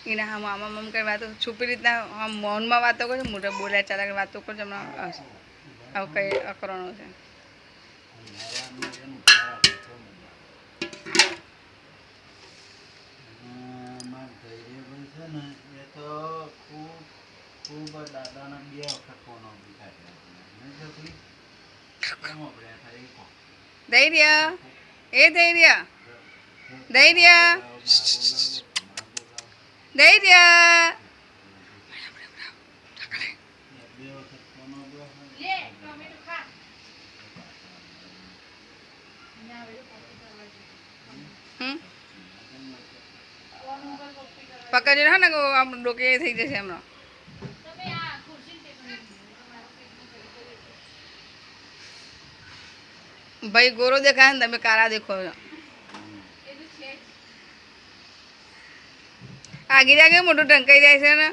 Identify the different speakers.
Speaker 1: એના હા મામા મમ કઈ વાતો છુપી રીતના આમ મૌનમાં વાતો કરે મોટા બોલ્યા ચાલ્યા વાતો કરજો હમણાં આવું કઈ અકરણો છે ધૈર્ય એ ધૈર્ય ધૈર્ય ધૈર્ય પકડજો હા ને આમ ડોકે થઈ જશે હમણાં ભાઈ ગોરો દેખાય ને તમે કાળા દેખો આગી જાગે મોટું ઢંકાઈ જાય છે ને